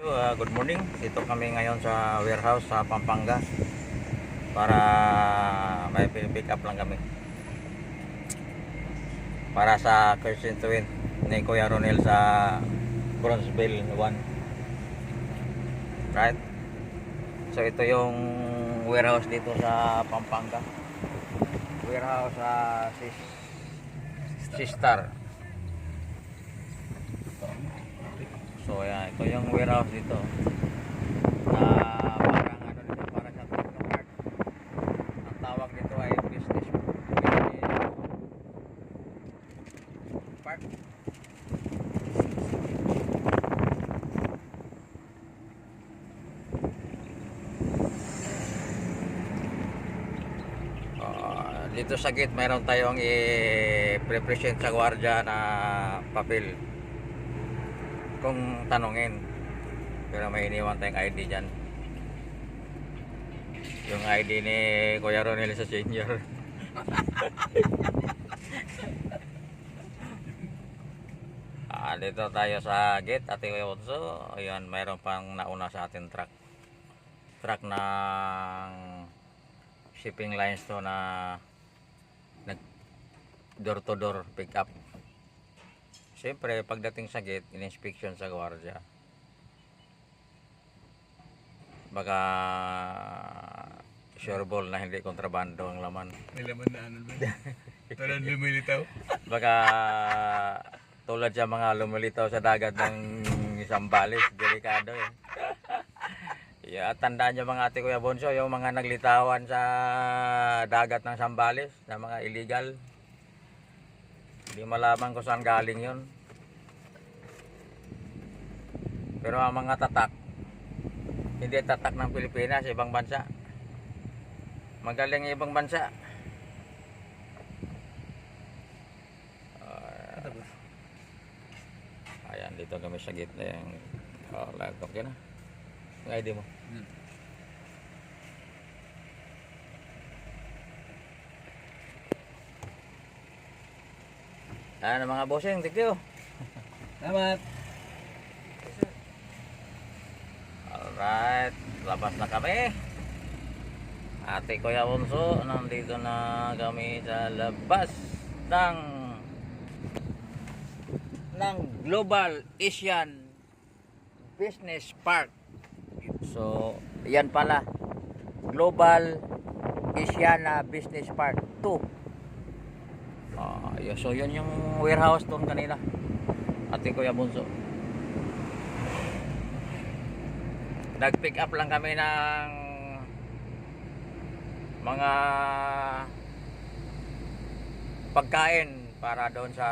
Good morning. Dito kami ngayon sa warehouse sa Pampanga para may pick up lang kami para sa Christian Twin ni Kuya Ronel sa Bronzeville 1. Right? So ito yung warehouse dito sa Pampanga. Warehouse sa Sistar. So yan, ito yung warehouse dito. Parang ano dito, para sa technopart. Ang tawag dito ay business park. Dito sa gate mayroon tayong i-present sa gwardiya na papel kung tanungin, pero may iniwan tayong ID dyan, yung ID ni Kuya Ronel sa senior. Dito tayo sa gate, Ate Kuya Onso. Ayan, mayroon pang nauna sa ating truck ng shipping lines to na nag door to door pick up. Siyempre, pagdating sa gate, in-inspection sa gwardiya. Baka sure ball na hindi kontrabando ang laman. May laman na ano ba? Parang lumilitaw. Baka tulad sa mga lumilitaw sa dagat ng Zambales, delikado eh. Yeah, tandaan nyo mga ate Kuya Bonso, yung mga naglitawan sa dagat ng Zambales, na mga illegal. Hindi malaman kung saan galing yun. Pero ang mga tatak, hindi tatak ng Pilipinas, ibang bansa. Magaling ibang bansa. Ayan, dito kami sa gate na yung laptop yun. Yung ID mo. Ano mga bossing, thank you. Salamat. Alright, labas na kami. Ate Kuya Onso, nandito na kami sa labas ng Global Asian Business Park. So, yan pala, Global Asian Business Park 2. So yun yung warehouse doon kanina, Ate Kuya Bunso. Nag-pick up lang kami ng mga pagkain para doon sa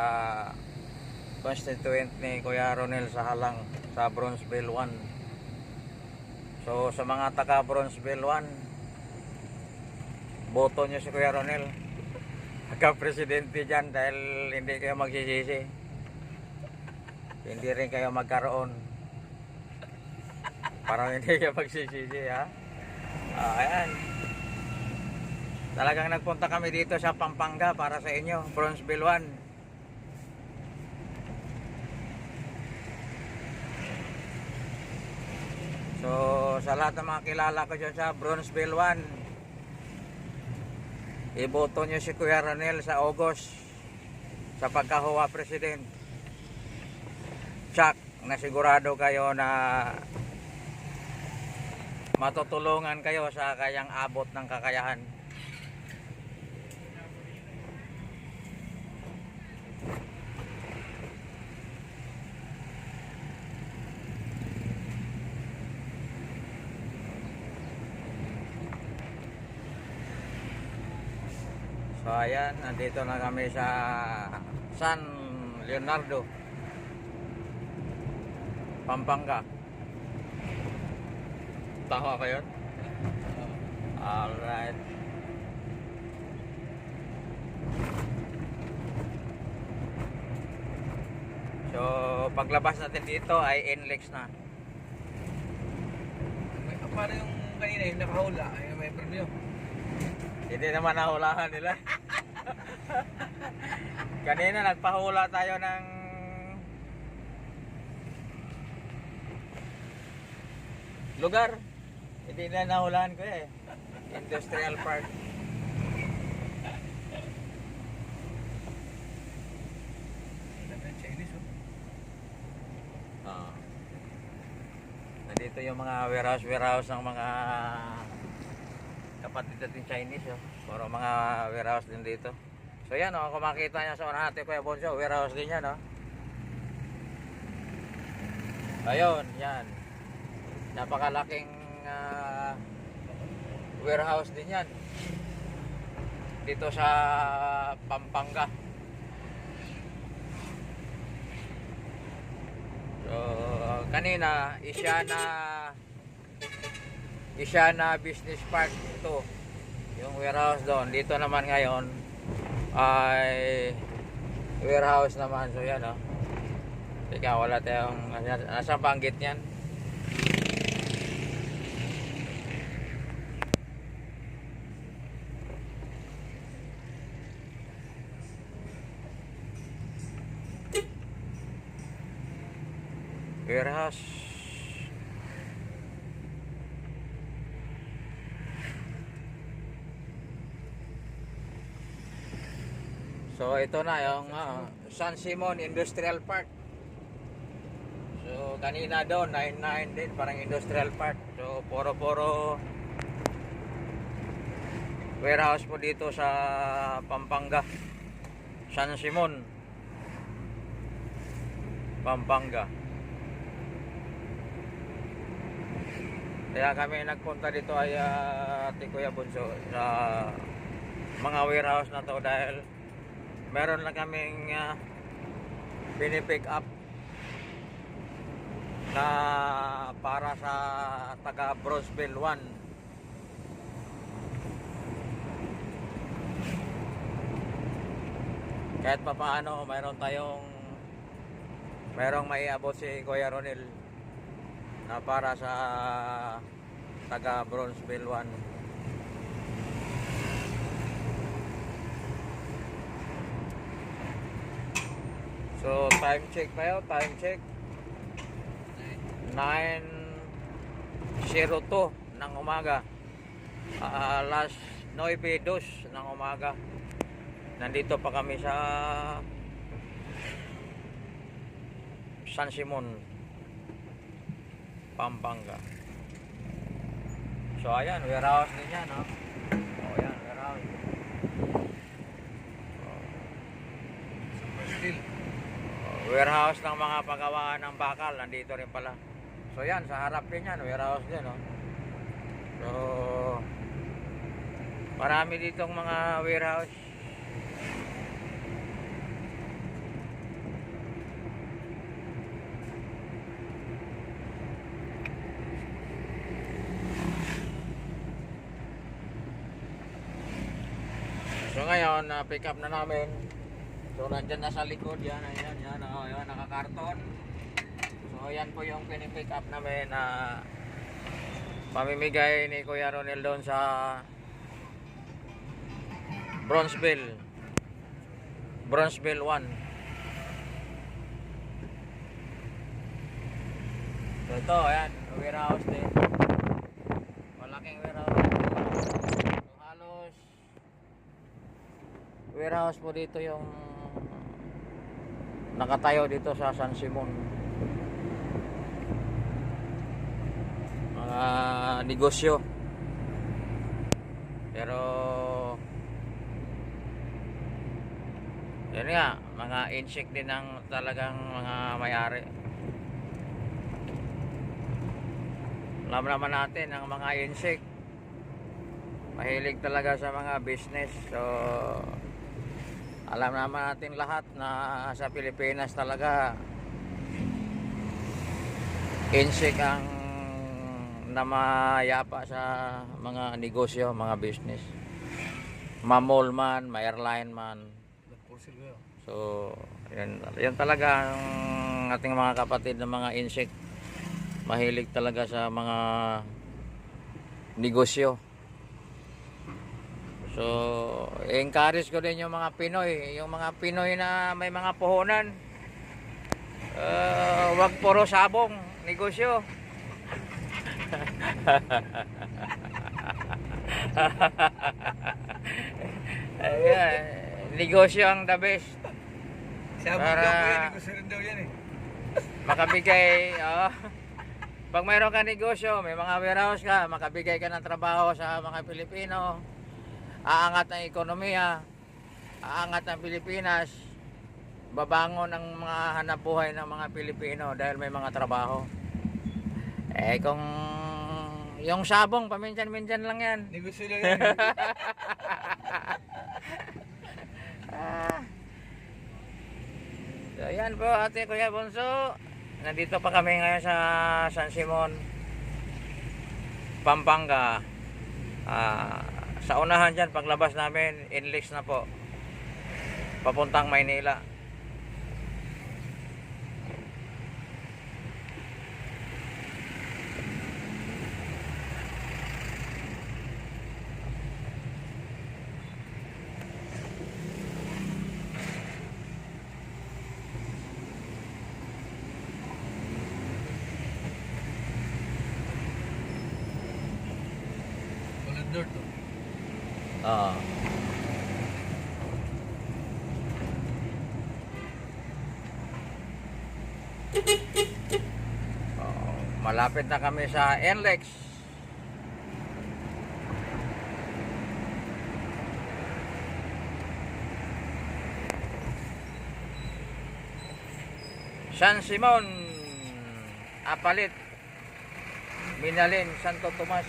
constituent ni Kuya Ronel sa Halang, sa Bronzeville 1. So sa mga taga Bronzeville 1, boto nyo si Kuya Ronel pagka-presidente dyan, dahil hindi kayo magsisisi, hindi rin kayo magkaroon, parang hindi kayo magsisisi, ha. Ayan, talagang nagpunta kami dito sa Pampanga para sa inyo, Bronzeville 1. So sa lahat ng mga kilala ko dyan sa Bronzeville 1, iboto nyo si Kuya Ronel sa August sa pagkahuwa president. Tsak na sigurado kayo na matutulungan kayo sa kayang abot ng kakayahan. So ayan, nandito na kami sa San Leonardo, Pampanga. Tawa ka yun? Alright. So paglabas natin dito ay NLEX na. Paano yung kanina yung nakahula? Ay, may premyo. Hindi naman nahulahan nila. Kanina nagpahula tayo ng lugar. Hindi na nahulaan ko eh. Industrial park. Alam na Chinese oh. Ah. Nandito yung mga warehouse ng mga kapatid natin Chinese. Oh. Puro mga warehouse din dito. So yan, oh, kung makita niya sa unahan natin Kuya Bonso, warehouse din yan. Oh. Ayun, yan. Napakalaking warehouse din yan. Dito sa Pampanga. So, kanina, Isyana Business Park ito. Yung warehouse doon. Dito naman ngayon ay warehouse naman. So yan oh. Teka, wala tayong nasa panggit niyan. Warehouse. So ito na yung San Simon Industrial Park. So kanina doon 99 din parang industrial park. So puro warehouse po dito sa Pampanga. San Simon Pampanga. Kaya kami nagpunta dito ay Ate Kuya Bunso sa mga warehouse na to dahil meron lang kaming pinipick up na para sa taga Bronzeville 1. Kahit pa paano merong maiabot si Kuya Ronel na para sa taga Bronzeville 1. So time check tayo, time check 9:02 ng umaga. Alas 9:02 ng umaga. Nandito pa kami sa San Simon Pampanga. So ayan, warehouse din yan, no? Oh, ayan, warehouse. Still. Warehouse ng mga pagawaan ng bakal, nandito rin pala. So yan, sa harap din yan, warehouse din, no? So marami ditong mga warehouse. So ngayon, pick up na namin. So nandyan na sa likod, yan, ayan, oh, yan, nakakarton. So yan po yung pinipick up namin na pamimigay ni Kuya Ronel doon sa Bronzeville 1. So ito, ayan, warehouse din. Malaking warehouse. So halos warehouse po dito yung nakatayo dito sa San Simon. Mga negosyo. Pero yan nga, mga insect din ang talagang mga may-ari. Alam naman natin ang mga insect mahilig talaga sa mga business. So alam naman natin lahat na sa Pilipinas talaga insect ang namayapa sa mga negosyo, mga business. Ma-mall man, ma-airline man. So yan talaga ang ating mga kapatid na mga insect. Mahilig talaga sa mga negosyo. So, encourage ko din yung mga Pinoy na may mga puhunan. Wag puro sabong negosyo. Ayan, negosyo ang the best. Sabi Para- daw po yan, gusto rin daw yan eh. Makabigay, pag mayroon ka negosyo, may mga warehouse ka, makabigay ka ng trabaho sa mga Pilipino, aangat ang ekonomiya, aangat ang Pilipinas, babangon ang mga hanapbuhay ng mga Pilipino dahil may mga trabaho. Eh kung yung sabong, paminsan-minsan lang yan. Negosyo lang yan. So yan po ate Kuya Bonso. Nandito pa kami ngayon sa San Simon, Pampanga. Sa unahan dyan, paglabas namin, inlex na po. Papuntang Maynila. Walang door to. Oo. Malapit na kami sa NLEX. San Simon, Apalit, Minalin, Santo Tomas.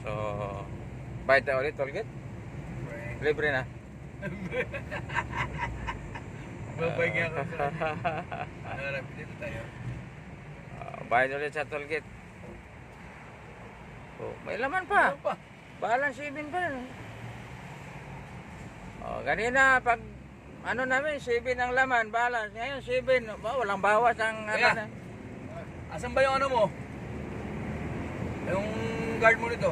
So, bayad na ulit, tollgate? Libre na. Babay nga ako sa... Harap dito tayo. Bayad ulit sa tollgate. Oh, may laman pa. Ano pa? Balance 7 pa. Oh, ganina pag ano namin 7 ang laman, balance. Ngayon 7, walang bawas ang ano Kaya, na. asan ba yung ano mo? Yung guard mo nito?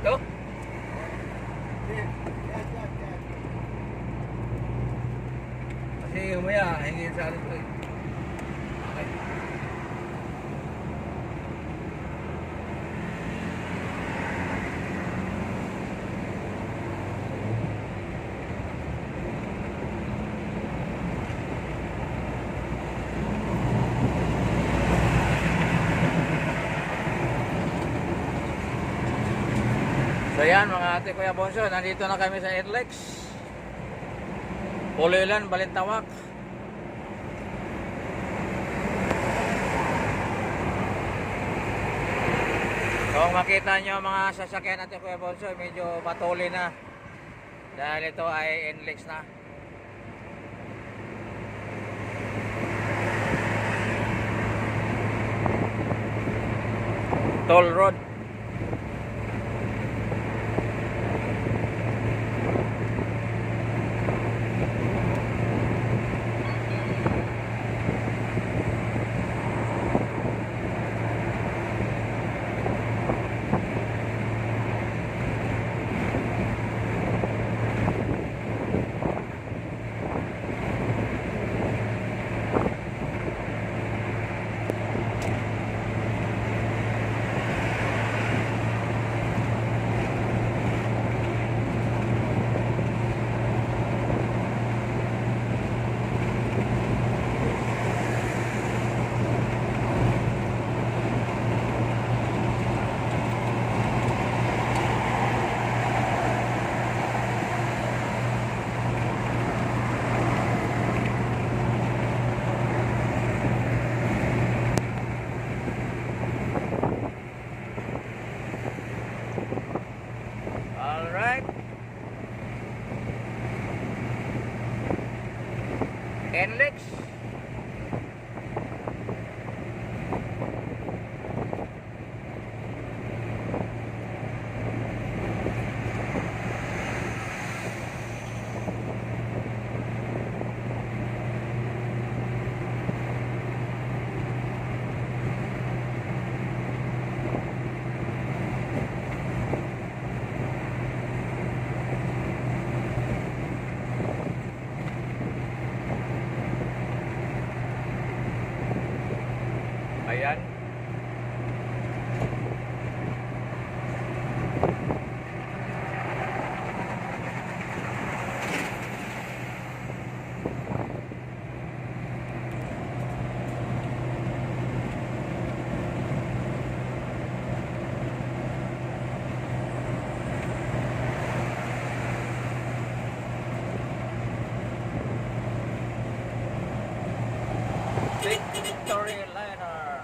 Ito? Kasi umaya, hingin sa ano ito eh. Okay. So yan mga ate Kuya Bonso, nandito na kami sa NLEX. Pulilan, Balintawak. Kung makita nyo mga sasakyan natin Kuya Bonso, medyo matuli na. Dahil ito ay NLEX na. Toll road. Alright. NLEX. ayan. Victory Liner.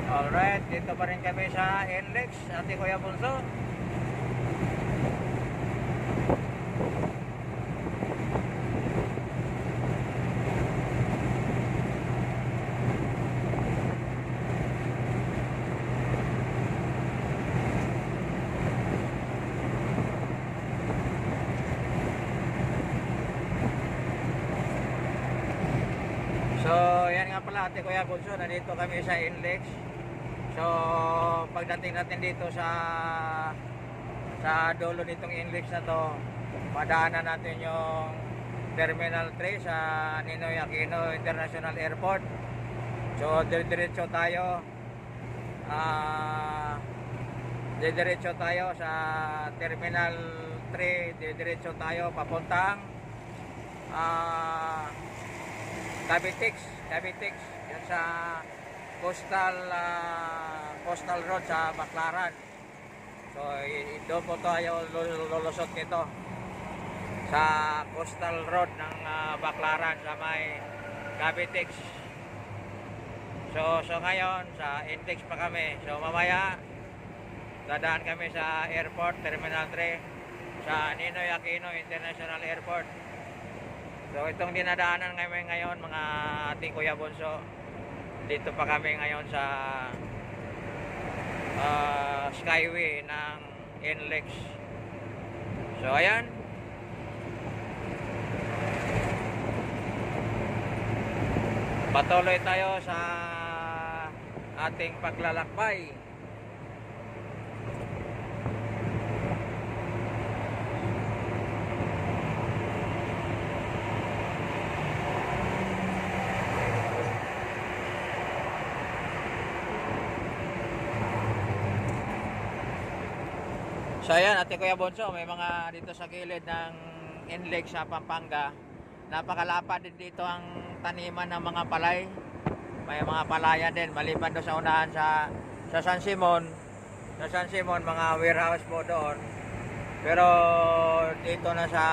Alright, dito pa rin kami sa NLEX, Ate Kuya Bunso. So, yan nga pala Ate Kuya Bunso, nandito kami sa NLEX. So, pagdating natin dito sa dulo nitong NLEX na to, madaanan natin yung Terminal 3 sa Ninoy Aquino International Airport. So, diretso tayo. Diretso tayo sa Terminal 3, diretso tayo papuntang Cavitex, yan sa Coastal Road sa Baclaran. So doon po tayo lulusot nito sa Coastal Road ng Baclaran sa may Cavitex. So ngayon sa Intex pa kami. So mamaya dadaan kami sa airport, Terminal 3 sa Ninoy Aquino International Airport. So itong dinadaanan kami ngayon mga ating Kuya Bunso. Dito pa kami ngayon sa Skyway ng NLEX. So ayan. Patuloy tayo sa ating paglalakbay. So ayan, Ate Kuya Bunso, may mga dito sa gilid ng NLEX sa Pampanga. Napakalapad din dito ang taniman ng mga palay. May mga palayan din, maliban doon sa unahan sa San Simon. Sa San Simon, mga warehouse po doon. Pero dito na sa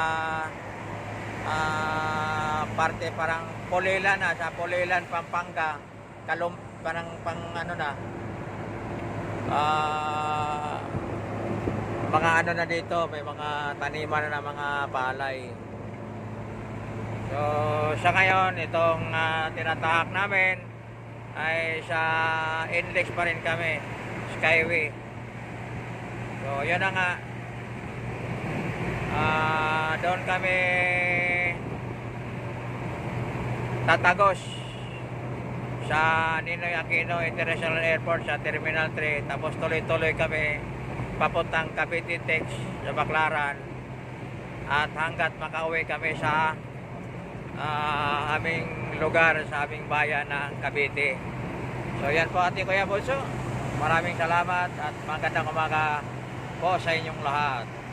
parte parang Pulilan na, sa Pulilan, Pampanga. Parang pang ano na. Mga ano na dito, may mga taniman na mga palay. So sa ngayon, itong tinatahak namin ay sa NLEX pa rin kami, Skyway. So yun na nga, doon kami tatagos sa Ninoy Aquino International Airport sa Terminal 3. Tapos tuloy-tuloy kami papuntang Cavite Tex sa Baclaran. At hanggat makauwi kami sa aming lugar, sa aming bayan ng Cavite. So yan po Ate Kuya Bunso. Maraming salamat at magandang umaga po sa inyong lahat.